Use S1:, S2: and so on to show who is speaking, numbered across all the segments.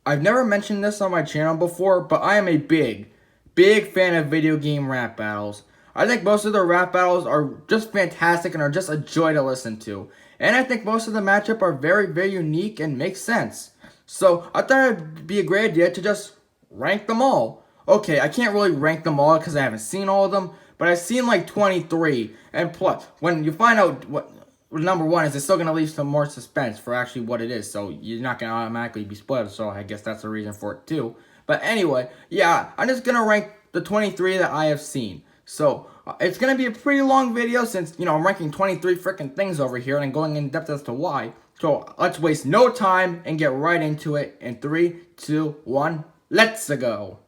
S1: I've never mentioned this on my channel before, but I am a big fan of video game rap battles. I think most of the rap battles are just fantastic and are just a joy to listen to. And I think most of the matchup are very unique and make sense. So I thought it'd be a great idea to just rank them all. Okay, I can't really rank them all because I haven't seen all of them, but I've seen like 23. And plus, when you find out what number one is, it's still going to leave some more suspense for actually what it is. So you're not going to automatically be spoiled. So I guess that's the reason for it too. But anyway, yeah, I'm just going to rank the 23 that I have seen. So it's going to be a pretty long video since, I'm ranking 23 freaking things over here and going in depth as to why. So let's waste no time and get right into it in 3, 2, 1, let's go.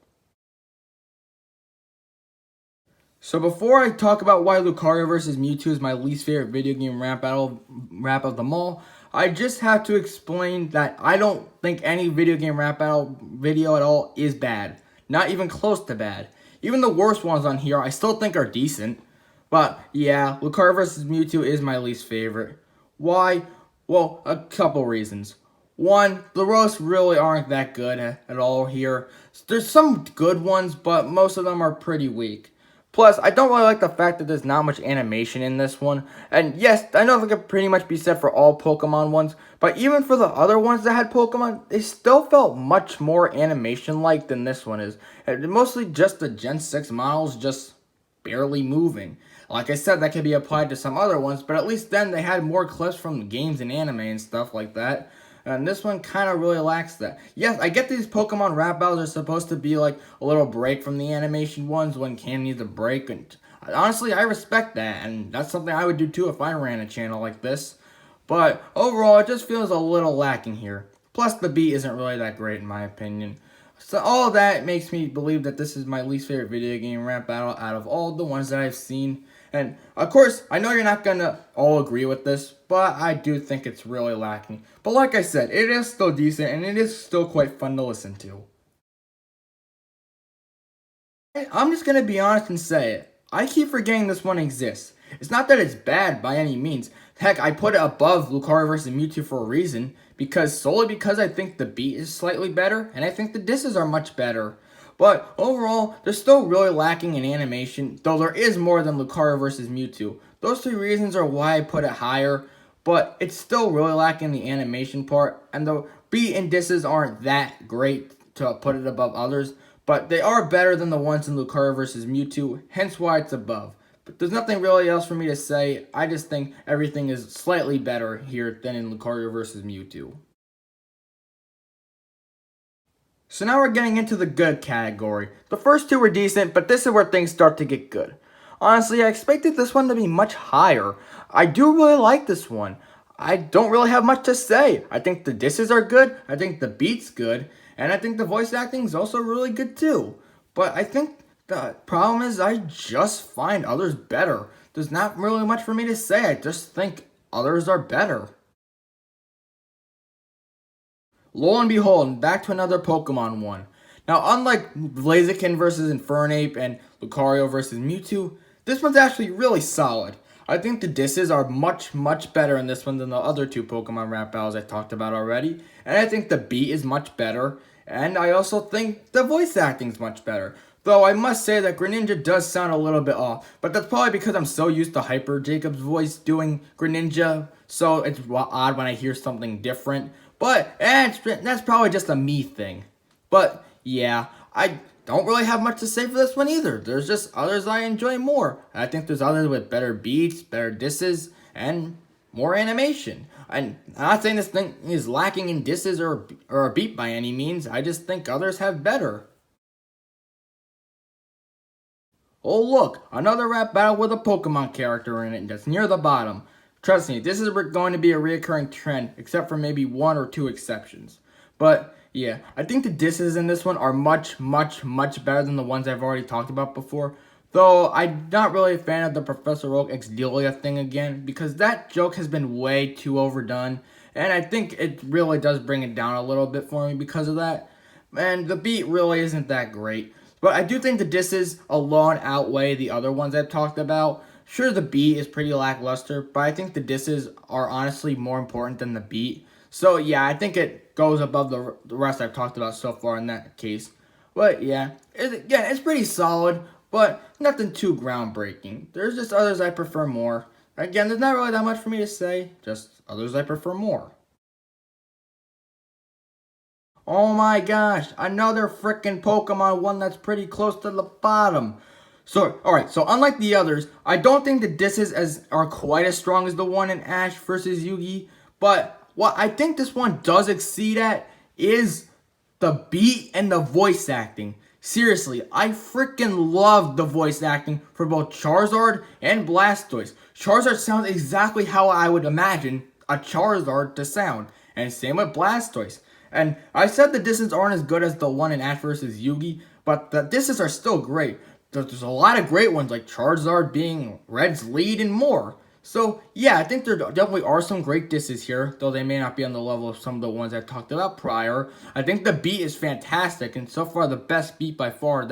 S1: So before I talk about why Lucario vs. Mewtwo is my least favorite video game rap of them all, I just have to explain that I don't think any video game rap battle video at all is bad. Not even close to bad. Even the worst ones on here I still think are decent. But yeah, Lucario vs. Mewtwo is my least favorite. Why? Well, a couple reasons. One, the roasts really aren't that good at all here. There's some good ones, but most of them are pretty weak. Plus, I don't really like the fact that there's not much animation in this one. And yes, I know that could pretty much be said for all Pokemon ones, but even for the other ones that had Pokemon, they still felt much more animation-like than this one is. And mostly just the Gen 6 models just barely moving. Like I said, that could be applied to some other ones, but at least then they had more clips from the games and anime and stuff like that. And this one kind of really lacks that. Yes, I get these Pokemon rap battles are supposed to be like a little break from the animation ones when Cam needs a break. And honestly, I respect that. And that's something I would do too if I ran a channel like this. But overall, it just feels a little lacking here. Plus, the beat isn't really that great in my opinion. So all of that makes me believe that this is my least favorite video game rap battle out of all the ones that I've seen. And of course, I know you're not going to all agree with this, but I do think it's really lacking. But like I said, it is still decent and it is still quite fun to listen to. I'm just going to be honest and say it. I keep forgetting this one exists. It's not that it's bad by any means. Heck, I put it above Lucario vs. Mewtwo for a reason. Solely because I think the beat is slightly better, and I think the disses are much better. But overall, they're still really lacking in animation, though there is more than Lucario vs. Mewtwo. Those three reasons are why I put it higher, but it's still really lacking the animation part, and the beat and disses aren't that great to put it above others, but they are better than the ones in Lucario vs. Mewtwo, hence why it's above. But there's nothing really else for me to say. I just think everything is slightly better here than in Lucario vs. Mewtwo. So now we're getting into the good category. The first two were decent, but this is where things start to get good. Honestly, I expected this one to be much higher. I do really like this one. I don't really have much to say. I think the disses are good, I think the beat's good, and I think the voice acting is also really good too. But I think the problem is I just find others better. There's not really much for me to say. I just think others are better. Lo and behold, back to another Pokemon one. Now, unlike Blaziken versus Infernape and Lucario versus Mewtwo, this one's actually really solid. I think the disses are much better in this one than the other two Pokemon rap battles I talked about already. And I think the beat is much better. And I also think the voice acting is much better. Though I must say that Greninja does sound a little bit off. But that's probably because I'm so used to Hyper Jacob's voice doing Greninja. So it's odd when I hear something different. But that's probably just a me thing. But yeah, I don't really have much to say for this one either. There's just others I enjoy more. I think there's others with better beats, better disses, and more animation. And I'm not saying this thing is lacking in disses or a beat by any means. I just think others have better. Oh look, another rap battle with a Pokemon character in it that's near the bottom. Trust me, this is going to be a reoccurring trend, except for maybe one or two exceptions. But yeah, I think the disses in this one are much better than the ones I've already talked about before. Though I'm not really a fan of the Professor Oak X Delia thing again, because that joke has been way too overdone. And I think it really does bring it down a little bit for me because of that. And the beat really isn't that great. But I do think the disses alone outweigh the other ones I've talked about. Sure, the beat is pretty lackluster, but I think the disses are honestly more important than the beat. So yeah, I think it goes above the rest I've talked about so far in that case. But yeah, again, it's pretty solid, but nothing too groundbreaking. There's just others I prefer more. Again, there's not really that much for me to say, just others I prefer more. Oh my gosh, another freaking Pokemon one that's pretty close to the bottom. So, alright, so unlike the others, I don't think the disses are quite as strong as the one in Ash versus Yugi, but what I think this one does exceed at is the beat and the voice acting. Seriously, I freaking love the voice acting for both Charizard and Blastoise. Charizard sounds exactly how I would imagine a Charizard to sound, and same with Blastoise. And I said the disses aren't as good as the one in Ash vs. Yugi, but the disses are still great. There's a lot of great ones like Charizard being Red's lead and more. So yeah, I think there definitely are some great disses here, though they may not be on the level of some of the ones I talked about prior. I think the beat is fantastic, and so far the best beat by far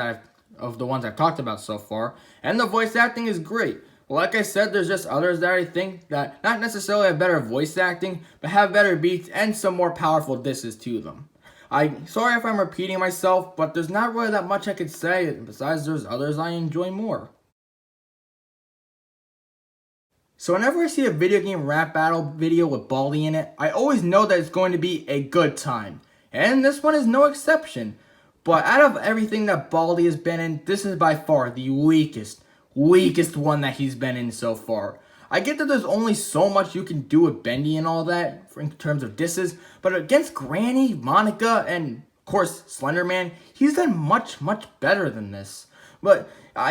S1: of the ones I've talked about so far. And the voice acting is great. Well, like I said, there's just others that I think that not necessarily have better voice acting, but have better beats and some more powerful disses to them. Sorry if I'm repeating myself, but there's not really that much I could say, besides there's others I enjoy more. So whenever I see a video game rap battle video with Baldi in it, I always know that it's going to be a good time. And this one is no exception. But out of everything that Baldi has been in, this is by far the weakest one that he's been in so far. I get that there's only so much you can do with Bendy and all that in terms of disses, but against Granny, Monica, and of course Slenderman, he's done much better than this. But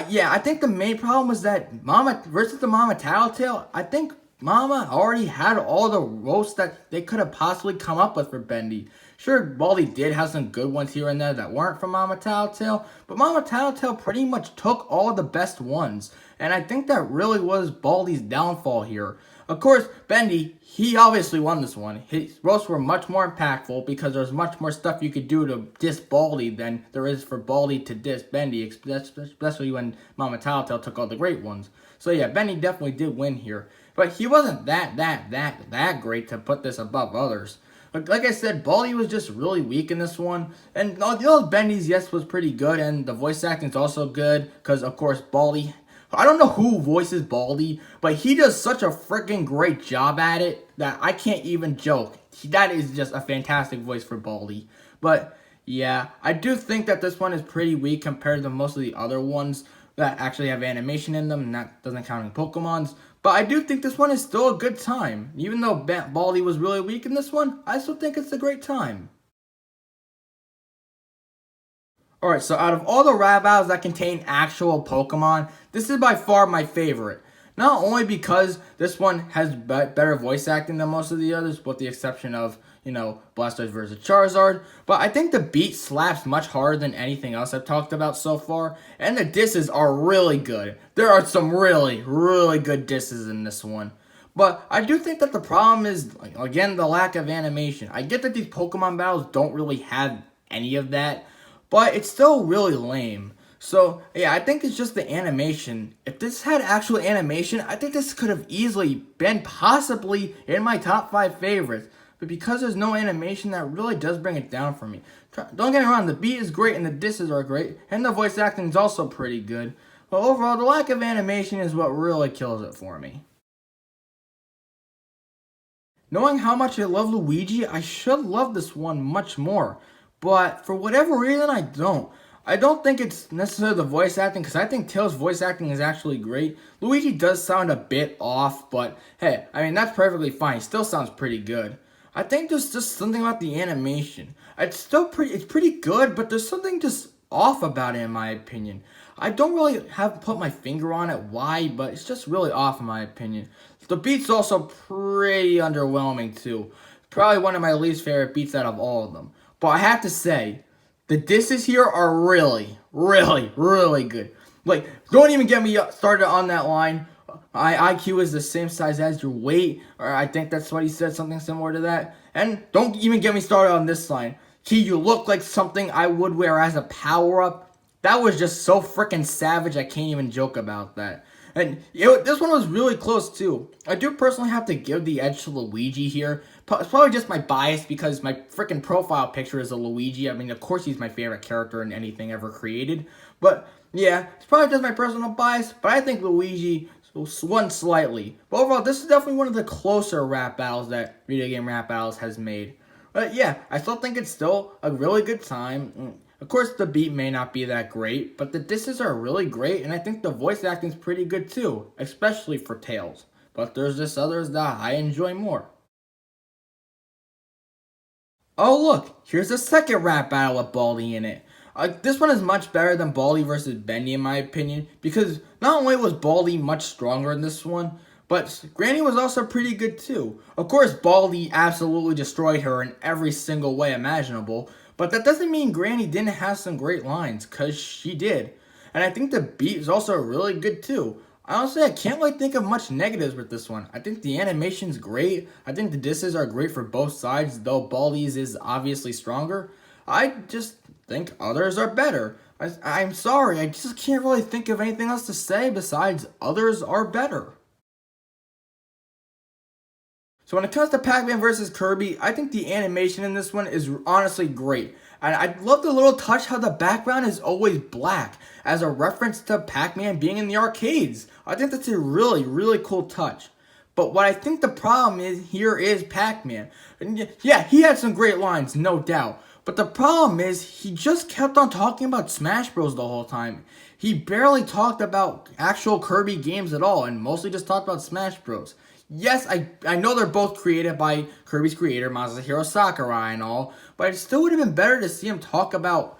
S1: yeah, I think the main problem was that Mama versus the Mama Tattletale. I think Mama already had all the roasts that they could have possibly come up with for Bendy. Sure, Baldi did have some good ones here and there that weren't from Mama Tattletale, but Mama Tattletale pretty much took all the best ones. And I think that really was Baldi's downfall here. Of course, Bendy, he obviously won this one. His roasts were much more impactful because there's much more stuff you could do to diss Baldi than there is for Baldi to diss Bendy, especially when Mama Tattletale took all the great ones. So yeah, Bendy definitely did win here. But he wasn't that great to put this above others. Like I said, Baldi was just really weak in this one. And all the Bendy's, yes, was pretty good. And the voice acting is also good. Because, of course, Baldi, I don't know who voices Baldi, but he does such a freaking great job at it that I can't even joke. That is just a fantastic voice for Baldi. But, yeah, I do think that this one is pretty weak compared to most of the other ones that actually have animation in them, and that doesn't count in Pokemon's. But I do think this one is still a good time. Even though Baldi was really weak in this one, I still think it's a great time. Alright, so out of all the rap battles that contain actual Pokemon, this is by far my favorite. Not only because this one has better voice acting than most of the others, with the exception of, Blastoise versus Charizard, but I think the beat slaps much harder than anything else I've talked about so far, and the disses are really good. There are some really good disses in this one. But I do think that the problem is, again, the lack of animation. I get that these Pokemon battles don't really have any of that, but it's still really lame. So, yeah, I think it's just the animation. If this had actual animation, I think this could have easily been possibly in my top 5 favorites. But because there's no animation, that really does bring it down for me. Don't get me wrong, the beat is great and the disses are great, and the voice acting is also pretty good. But overall, the lack of animation is what really kills it for me. Knowing how much I love Luigi, I should love this one much more. But for whatever reason, I don't. I don't think it's necessarily the voice acting, because I think Tails' voice acting is actually great. Luigi does sound a bit off, but hey, I mean, that's perfectly fine. He still sounds pretty good. I think there's just something about the animation. It's pretty good, but there's something just off about it in my opinion. I don't really have put my finger on it why, but it's just really off in my opinion. The beat's also pretty underwhelming too. Probably one of my least favorite beats out of all of them. But I have to say, the disses here are really good. Like, don't even get me started on that line. My IQ is the same size as your weight, or I think that's what he said, something similar to that. And don't even get me started on this line. Gee, you look like something I would wear as a power-up. That was just so freaking savage, I can't even joke about that. And this one was really close too. I do personally have to give the edge to Luigi here, it's probably just my bias because my freaking profile picture is a Luigi. I mean, of course he's my favorite character in anything ever created. But yeah, it's probably just my personal bias. But I think Luigi won slightly. But overall, this is definitely one of the closer rap battles that Video Game Rap Battles has made. But yeah, I still think it's still a really good time. Of course, the beat may not be that great, but the disses are really great, and I think the voice acting is pretty good too, especially for Tails. But there's just others that I enjoy more. Oh look, here's a second rap battle with Baldi in it. This one is much better than Baldi versus Bendy in my opinion, because not only was Baldi much stronger in this one, but Granny was also pretty good too. Of course, Baldi absolutely destroyed her in every single way imaginable, but that doesn't mean Granny didn't have some great lines, because she did. And I think the beat is also really good too. Honestly, I can't really think of much negatives with this one. I think the animation's great. I think the disses are great for both sides, though Baldi's is obviously stronger. I just think others are better. I'm sorry, I just can't really think of anything else to say besides others are better. So when it comes to Pac-Man versus Kirby, I think the animation in this one is honestly great. And I love the little touch how the background is always black as a reference to Pac-Man being in the arcades. I think that's a really, really cool touch. But what I think the problem is here is Pac-Man. And yeah, he had some great lines, no doubt. But the problem is he just kept on talking about Smash Bros the whole time. He barely talked about actual Kirby games at all and mostly just talked about Smash Bros. Yes, I know they're both created by Kirby's creator, Masahiro Sakurai and all, but it still would have been better to see him talk about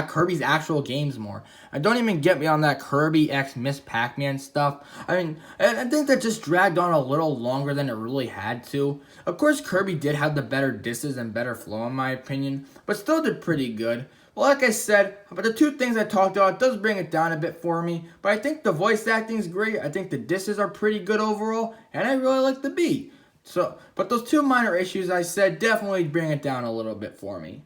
S1: Kirby's actual games more. And don't even get me on that Kirby x Miss Pac-Man stuff. I mean, I think that just dragged on a little longer than it really had to. Of course, Kirby did have the better disses and better flow in my opinion, but still did pretty good. Well, like I said, but the two things I talked about does bring it down a bit for me. But I think the voice acting is great. I think the disses are pretty good overall, and I really like the beat. So, but those two minor issues I said definitely bring it down a little bit for me.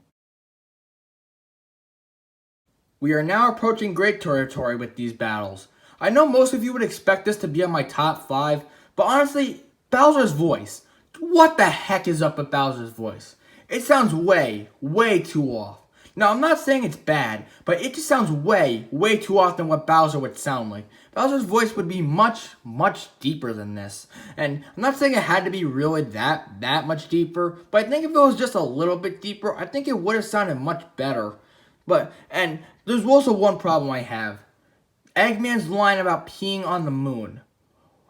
S1: We are now approaching great territory with these battles. I know most of you would expect this to be on my top 5, but honestly, Bowser's voice. What the heck is up with Bowser's voice? It sounds way, way too off. Now, I'm not saying it's bad, but it just sounds way, way too often what Bowser would sound like. Bowser's voice would be much, much deeper than this. And I'm not saying it had to be really that much deeper, but I think if it was just a little bit deeper, I think it would have sounded much better. And there's also one problem I have. Eggman's line about peeing on the moon.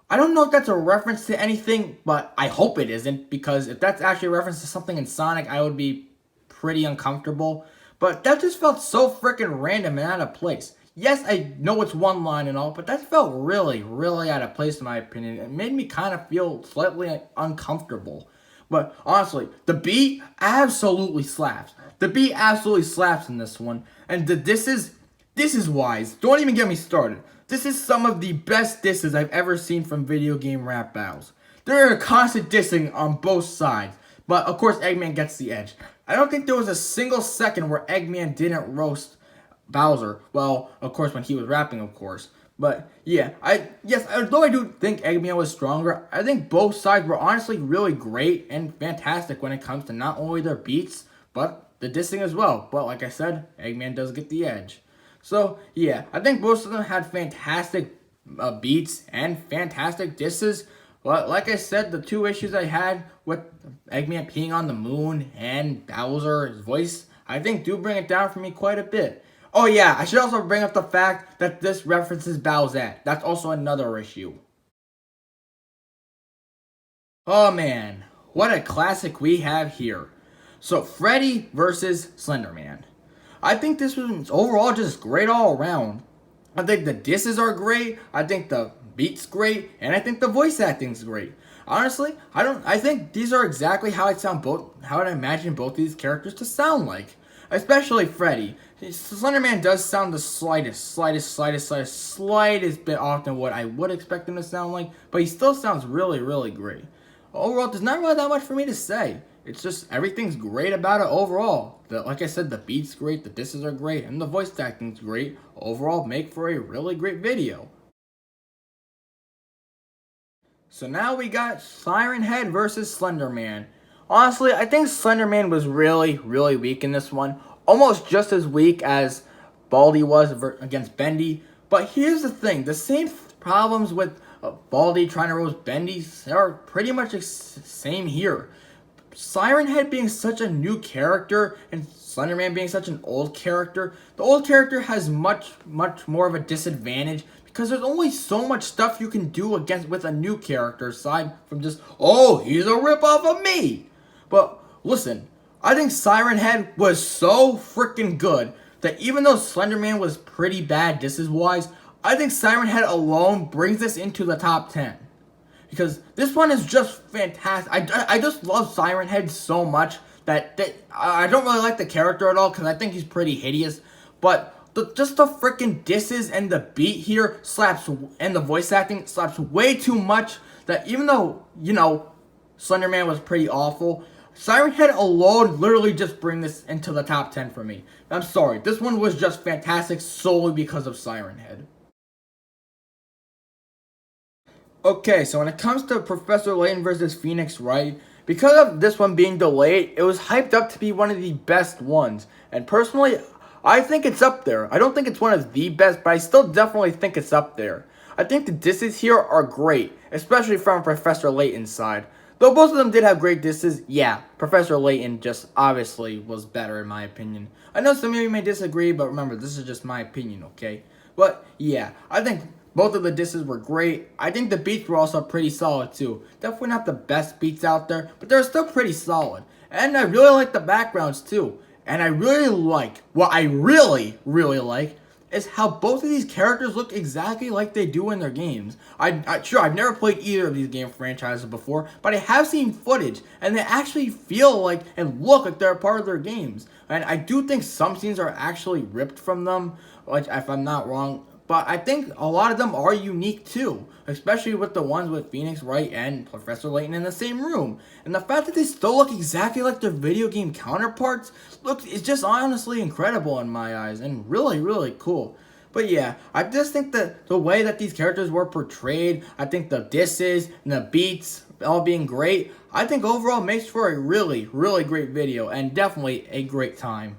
S1: I don't know if that's a reference to anything, but I hope it isn't, because if that's actually a reference to something in Sonic, I would be pretty uncomfortable. But that just felt so freaking random and out of place. Yes, I know it's one line and all, but that felt really, really out of place in my opinion. It made me kind of feel slightly uncomfortable. But honestly, the beat absolutely slaps. The beat absolutely slaps in this one. And this is wise. Don't even get me started. This is some of the best disses I've ever seen from video game rap battles. There are constant dissing on both sides. But of course, Eggman gets the edge. I don't think there was a single second where Eggman didn't roast Bowser. Well, of course, when he was rapping, of course. But yeah, although I do think Eggman was stronger, I think both sides were honestly really great and fantastic when it comes to not only their beats, but the dissing as well. But like I said, Eggman does get the edge. So yeah, I think both of them had fantastic beats and fantastic disses. But like I said, the two issues I had with Eggman peeing on the moon and Bowser's voice, I think do bring it down for me quite a bit. Oh yeah, I should also bring up the fact that this references Bowsette. That's also another issue. Oh man, what a classic we have here. So Freddy versus Slenderman. I think this was overall just great all around. I think the disses are great. I think the beat's great, and I think the voice acting's great. Honestly, I think these are exactly how I imagine both these characters to sound like. Especially Freddy. Slenderman does sound the slightest bit off than what I would expect him to sound like, but he still sounds really, really great. Overall, there's not really that much for me to say. It's just everything's great about it overall. Like I said, the beat's great, the disses are great, and the voice acting's great. Overall, make for a really great video. So now we got Siren Head versus Slenderman. Honestly, I think Slender Man was really, really weak in this one. Almost just as weak as Baldi was against Bendy. But here's the thing. The same problems with Baldi trying to roast Bendy are pretty much the same here. Siren Head being such a new character and Slender Man being such an old character, the old character has much more of a disadvantage because there's only so much stuff you can do against with a new character aside from just, oh, he's a ripoff of me. But listen, I think Siren Head was so freaking good that even though Slender Man was pretty bad disses wise, I think Siren Head alone brings this into the top 10. Because this one is just fantastic. I just love Siren Head so much that I don't really like the character at all because I think he's pretty hideous. But just the freaking disses and the beat here slaps, and the voice acting slaps way too much that even though, you know, Slender Man was pretty awful, Siren Head alone literally just bring this into the top 10 for me. I'm sorry, this one was just fantastic solely because of Siren Head. Okay, so when it comes to Professor Layton versus Phoenix Wright, because of this one being delayed, it was hyped up to be one of the best ones. And personally, I think it's up there. I don't think it's one of the best, but I still definitely think it's up there. I think the disses here are great, especially from Professor Layton's side. Though both of them did have great disses, yeah, Professor Layton just obviously was better in my opinion. I know some of you may disagree, but remember, this is just my opinion, okay? But yeah, I think both of the disses were great. I think the beats were also pretty solid too. Definitely not the best beats out there, but they're still pretty solid. And I really like the backgrounds too. And I really like, what I really like, is how both of these characters look exactly like they do in their games. Sure, I've never played either of these game franchises before, but I have seen footage, and they actually feel like and look like they're a part of their games. And I do think some scenes are actually ripped from them, like if I'm not wrong. But I think a lot of them are unique too, especially with the ones with Phoenix Wright and Professor Layton in the same room. And the fact that they still look exactly like their video game counterparts, it's just honestly incredible in my eyes and really cool. But yeah, I just think that the way that these characters were portrayed, I think the disses and the beats all being great, I think overall makes for a really great video and definitely a great time.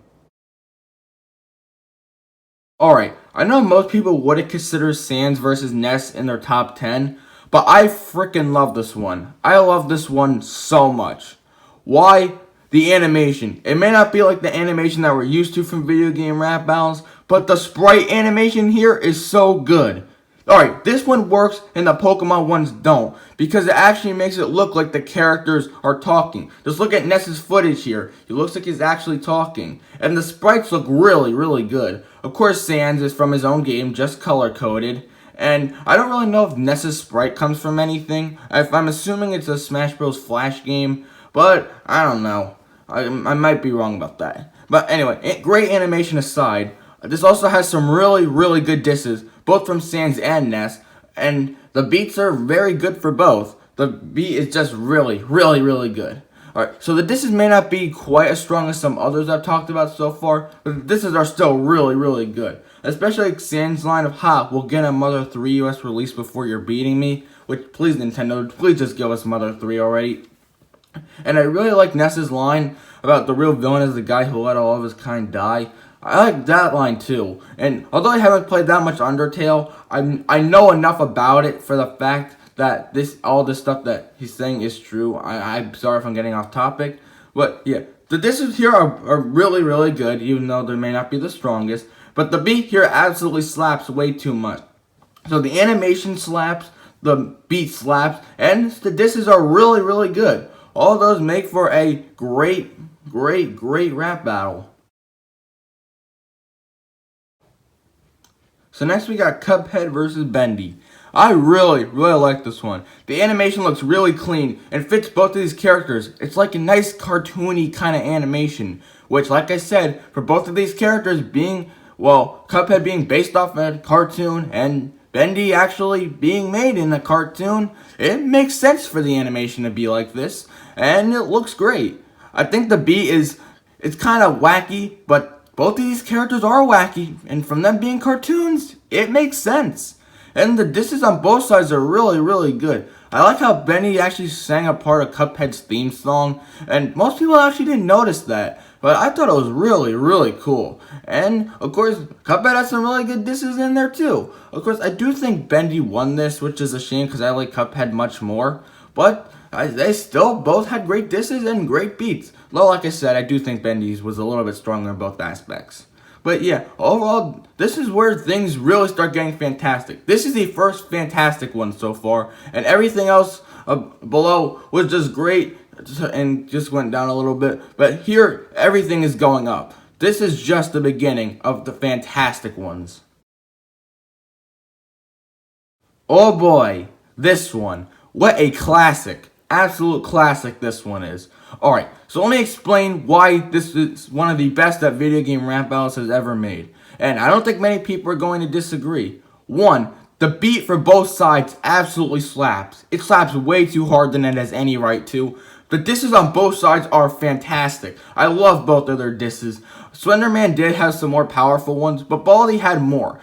S1: Alright, I know most people wouldn't consider Sans versus Ness in their top 10, but I freaking love this one. I love this one so much. Why? The animation. It may not be like the animation that we're used to from video game rap battles, but the sprite animation here is so good. Alright, this one works and the Pokemon ones don't, because it actually makes it look like the characters are talking. Just look at Ness's footage here. It looks like he's actually talking. And the sprites look really good. Of course, Sans is from his own game, just color-coded. And I don't really know if Ness's sprite comes from anything. I'm assuming it's a Smash Bros. Flash game, but I don't know. I might be wrong about that. But anyway, great animation aside, this also has some really good disses, both from Sans and Ness, and the beats are very good for both. The beat is just really good. Alright, so the disses may not be quite as strong as some others I've talked about so far, but the disses are still really good. Especially like Sans' line of, "Ha, we'll get a Mother 3 US release before you're beating me," which, please Nintendo, please just give us Mother 3 already. And I really like Ness's line about the real villain is the guy who let all of his kind die. I like that line too. And although I haven't played that much Undertale, I know enough about it for the fact that all this stuff that he's saying is true. I'm sorry if I'm getting off topic. But yeah, the disses here are really good, even though they may not be the strongest. But the beat here absolutely slaps way too much. So the animation slaps, the beat slaps, and the disses are really good. All those make for a great rap battle. So next we got Cuphead versus Bendy. I really like this one. The animation looks really clean and fits both of these characters. It's like a nice cartoony kind of animation, which, like I said, for both of these characters being, well, Cuphead being based off a cartoon and Bendy actually being made in a cartoon, it makes sense for the animation to be like this, and it looks great. I think the beat it's kind of wacky, but both of these characters are wacky, and from them being cartoons, it makes sense. And the disses on both sides are really good. I like how Bendy actually sang a part of Cuphead's theme song, and most people actually didn't notice that, but I thought it was really, really cool. And, of course, Cuphead has some really good disses in there, too. Of course, I do think Bendy won this, which is a shame because I like Cuphead much more, but they still both had great disses and great beats. Though, like I said, I do think Bendy's was a little bit stronger in both aspects. But yeah, overall, this is where things really start getting fantastic. This is the first fantastic one so far, and everything else below was just great and just went down a little bit. But here, everything is going up. This is just the beginning of the fantastic ones. Oh boy, this one. What a classic. Absolute classic this one is. Alright, so let me explain why this is one of the best that video game rap battles has ever made. And I don't think many people are going to disagree. One, the beat for both sides absolutely slaps. It slaps way too hard than it has any right to. The disses on both sides are fantastic. I love both of their disses. Slenderman did have some more powerful ones, but Baldi had more.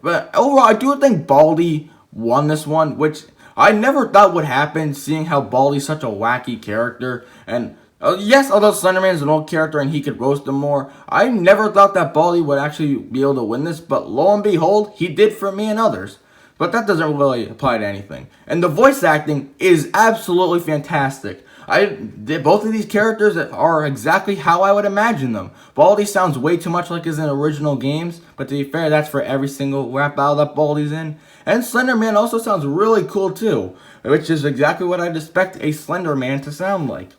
S1: But overall, I do think Baldi won this one, which I never thought would happen, seeing how Baldi's such a wacky character. And yes, although Slenderman's an old character and he could roast him more, I never thought that Baldi would actually be able to win this, but lo and behold, he did for me and others. But that doesn't really apply to anything. And the voice acting is absolutely fantastic. Both of these characters are exactly how I would imagine them. Baldi sounds way too much like his in original games, but to be fair, that's for every single rap battle that Baldi's in. And Slenderman also sounds really cool too, which is exactly what I'd expect a Slenderman to sound like.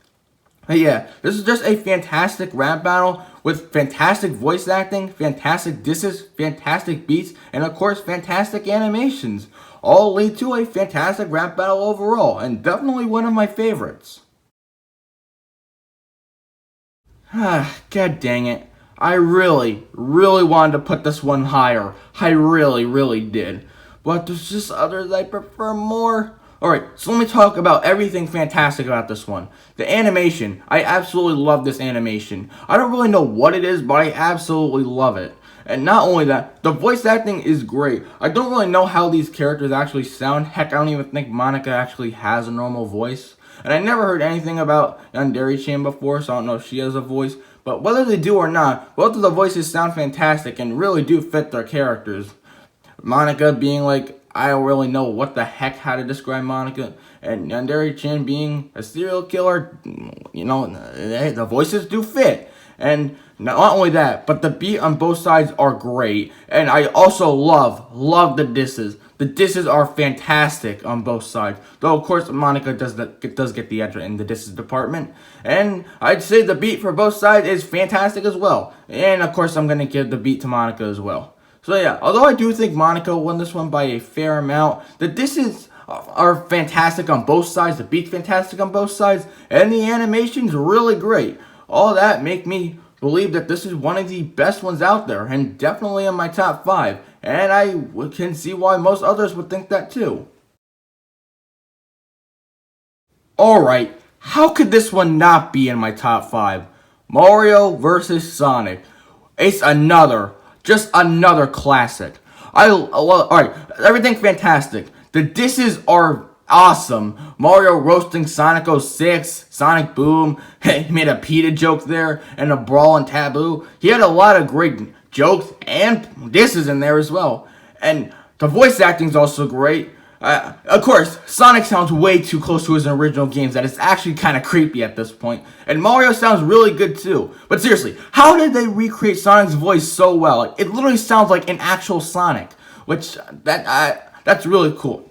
S1: But yeah, this is just a fantastic rap battle with fantastic voice acting, fantastic disses, fantastic beats, and of course fantastic animations. All lead to a fantastic rap battle overall, and definitely one of my favorites. God dang it. I really, really wanted to put this one higher. I really, really did. But there's just others I prefer more. Alright, so let me talk about everything fantastic about this one. The animation. I absolutely love this animation. I don't really know what it is, but I absolutely love it. And not only that, the voice acting is great. I don't really know how these characters actually sound. Heck, I don't even think Monica actually has a normal voice. And I never heard anything about Yandere-chan before, so I don't know if she has a voice. But whether they do or not, both of the voices sound fantastic and really do fit their characters. Monica being like, I don't really know what the heck how to describe Monica. And Yandere-chan being a serial killer, you know, the voices do fit. And not only that, but the beat on both sides are great. And I also love the disses. The disses are fantastic on both sides. Though, of course, Monica does get the edge in the disses department. And I'd say the beat for both sides is fantastic as well. And, of course, I'm going to give the beat to Monica as well. So, yeah, although I do think Monica won this one by a fair amount, the disses are fantastic on both sides. The beat's fantastic on both sides. And the animation's really great. All that make me believe that this is one of the best ones out there, and definitely in my top 5. And I can see why most others would think that too. Alright, how could this one not be in my top 5? Mario vs. Sonic. It's just another classic. Alright, everything fantastic. The disses are awesome. Mario roasting Sonic 06, Sonic Boom, he made a PETA joke there, and a brawl and Taboo. He had a lot of great jokes and disses in there as well. And the voice acting is also great. Of course, Sonic sounds way too close to his original games that it's actually kind of creepy at this point. And Mario sounds really good too. But seriously, how did they recreate Sonic's voice so well? It literally sounds like an actual Sonic, which that's really cool.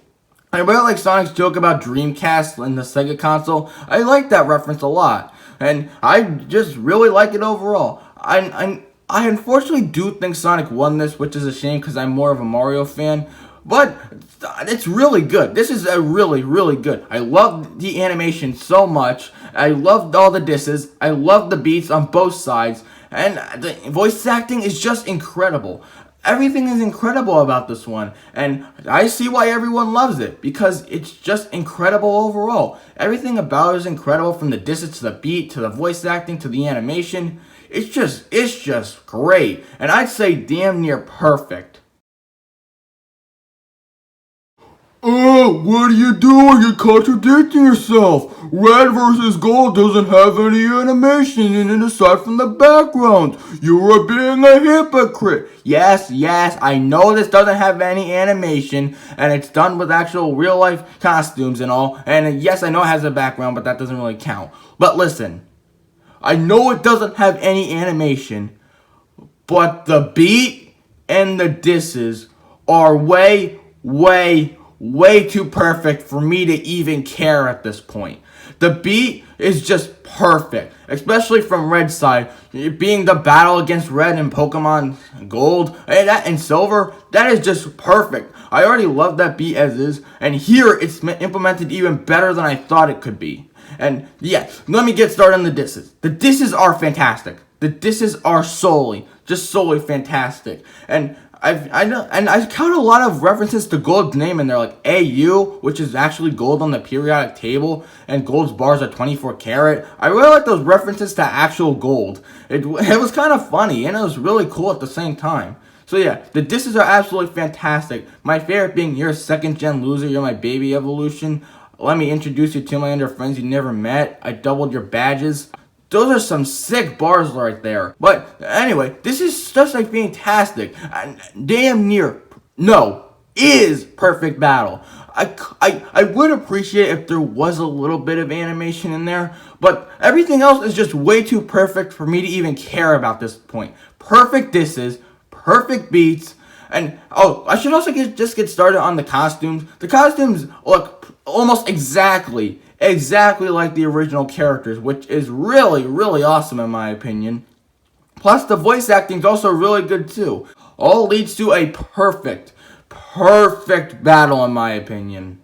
S1: I really like Sonic's joke about Dreamcast and the Sega console. I like that reference a lot. And I just really like it overall. I unfortunately do think Sonic won this, which is a shame because I'm more of a Mario fan. But it's really good. This is a really, really good. I love the animation so much. I loved all the disses. I love the beats on both sides. And the voice acting is just incredible. Everything is incredible about this one, and I see why everyone loves it, because it's just incredible overall. Everything about it is incredible, from the disses to the beat, to the voice acting, to the animation. It's just great, and I'd say damn near perfect.
S2: Oh, what are you doing? You're contradicting yourself. Red versus Gold doesn't have any animation in it aside from the background. You are being a hypocrite.
S1: Yes, I know this doesn't have any animation, and it's done with actual real-life costumes and all, and yes, I know it has a background, but that doesn't really count. But listen, I know it doesn't have any animation, but the beat and the disses are way too perfect for me to even care at this point. The beat is just perfect, especially from Red's side, being the battle against Red and Pokemon Gold and Silver. That is just perfect. I already love that beat as is, and here it's implemented even better than I thought it could be. And yeah, let me get started on the disses. The disses are fantastic. The disses are solely fantastic. And I count a lot of references to Gold's name in there, like AU, which is actually gold on the periodic table, and Gold's bars are 24 karat. I really like those references to actual gold. It was kind of funny, and it was really cool at the same time. So yeah, the disses are absolutely fantastic. My favorite being, you're a second gen loser, you're my baby evolution. Let me introduce you to my other friends you never met. I doubled your badges. Those are some sick bars right there. But anyway, this is just like fantastic. Damn near, no, is perfect battle. I would appreciate if there was a little bit of animation in there, but everything else is just way too perfect for me to even care about this point. Perfect disses, perfect beats, and oh, I should also just get started on the costumes. The costumes look almost exactly like the original characters, which is really awesome in my opinion. Plus, the voice acting is also really good too. All leads to a perfect battle in my opinion.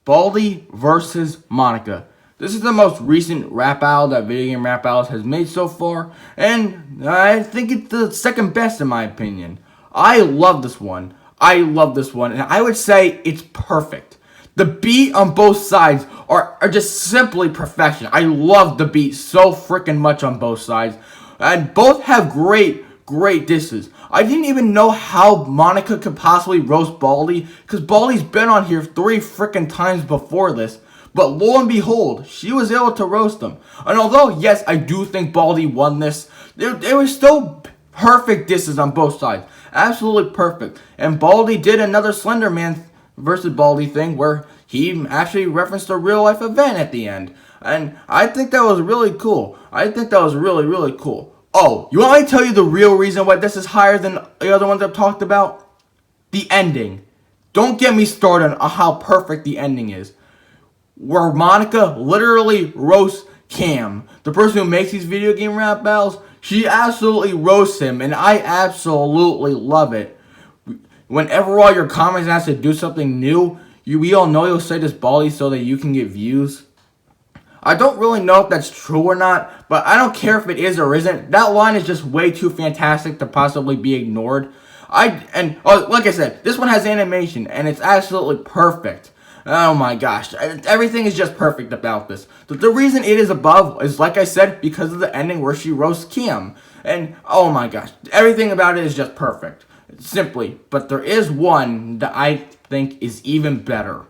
S1: Baldi versus Monica. This is the most recent rap battle that Video Game Rap Battles has made so far, and I think it's the second best in my opinion. I love this one, and I would say it's perfect. The beat on both sides are just simply perfection. I love the beat so freaking much on both sides. And both have great disses. I didn't even know how Monica could possibly roast Baldi, because Baldi's been on here 3 freaking times before this. But lo and behold, she was able to roast him. And although, yes, I do think Baldi won this, there was still perfect disses on both sides. Absolutely perfect. And Baldi did another Slender Man versus Baldi thing where he actually referenced a real life event at the end. And I think that was really cool. I think that was really cool. Oh, you want me to tell you the real reason why this is higher than the other ones I've talked about? The ending. Don't get me started on how perfect the ending is. Where Monica literally roasts Cam, the person who makes these video game rap battles. She absolutely roasts him, and I absolutely love it. Whenever all your comments has to do something new, we all know you'll say this Baldi so that you can get views. I don't really know if that's true or not, but I don't care if it is or isn't. That line is just way too fantastic to possibly be ignored. Like I said, this one has animation, and it's absolutely perfect. Oh my gosh, everything is just perfect about this. The reason it is above is, like I said, because of the ending where she roasts Kim. And oh my gosh, everything about it is just perfect. Simply, but there is one that I think is even better.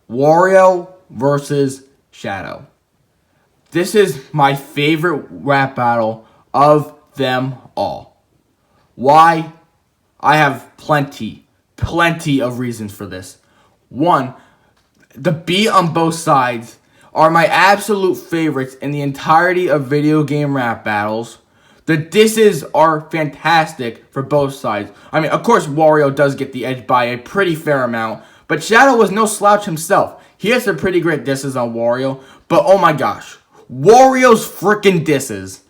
S1: Wario versus Shadow. This is my favorite rap battle of them all. Why? I have plenty of reasons for this. One, the beat on both sides are my absolute favorites in the entirety of video game rap battles. The disses are fantastic for both sides. I mean, of course, Wario does get the edge by a pretty fair amount, but Shadow was no slouch himself. He has some pretty great disses on Wario, but oh my gosh, Wario's freaking disses.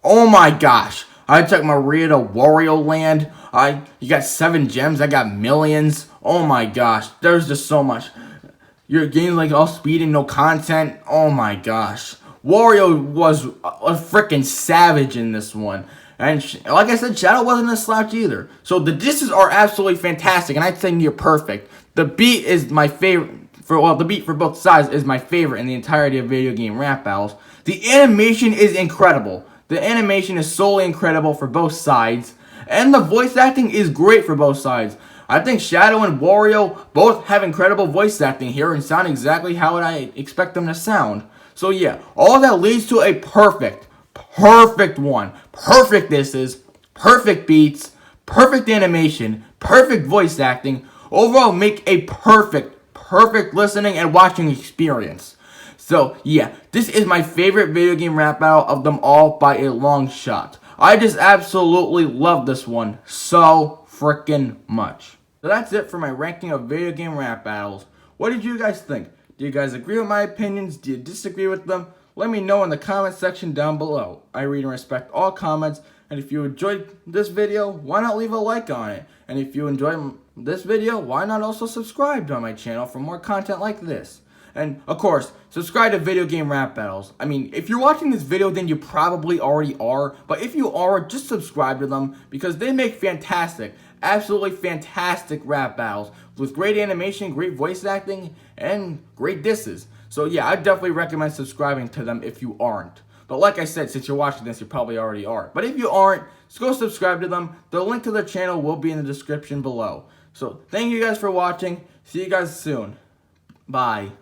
S1: Oh my gosh. I took Maria to Wario Land. You got 7 gems. I got millions. Oh my gosh. There's just so much. Your game's like all speed and no content. Oh my gosh. Wario was a freaking savage in this one. And like I said, Shadow wasn't a slouch either. So the disses are absolutely fantastic, and I'd say near perfect. The beat is my favorite. The beat for both sides is my favorite in the entirety of video game rap battles. The animation is incredible. The animation is solely incredible for both sides. And the voice acting is great for both sides. I think Shadow and Wario both have incredible voice acting here and sound exactly how I expect them to sound. So yeah, all that leads to a perfect one. Perfect disses, perfect beats, perfect animation, perfect voice acting. Overall, make a perfect listening and watching experience. So yeah, this is my favorite video game rap battle of them all by a long shot. I just absolutely love this one so freaking much. So that's it for my ranking of video game rap battles. What did you guys think? Do you guys agree with my opinions? Do you disagree with them? Let me know in the comment section down below. I read and respect all comments. And if you enjoyed this video, why not leave a like on it? And if you enjoyed this video, why not also subscribe to my channel for more content like this? And of course, subscribe to Video Game Rap Battles. I mean, if you're watching this video, then you probably already are. But if you are, just subscribe to them because they make fantastic, absolutely fantastic rap battles with great animation, great voice acting, and great disses. So yeah, I definitely recommend subscribing to them if you aren't. But like I said, since you're watching this, you probably already are. But if you aren't, just go subscribe to them. The link to their channel will be in the description below. So thank you guys for watching. See you guys soon. Bye.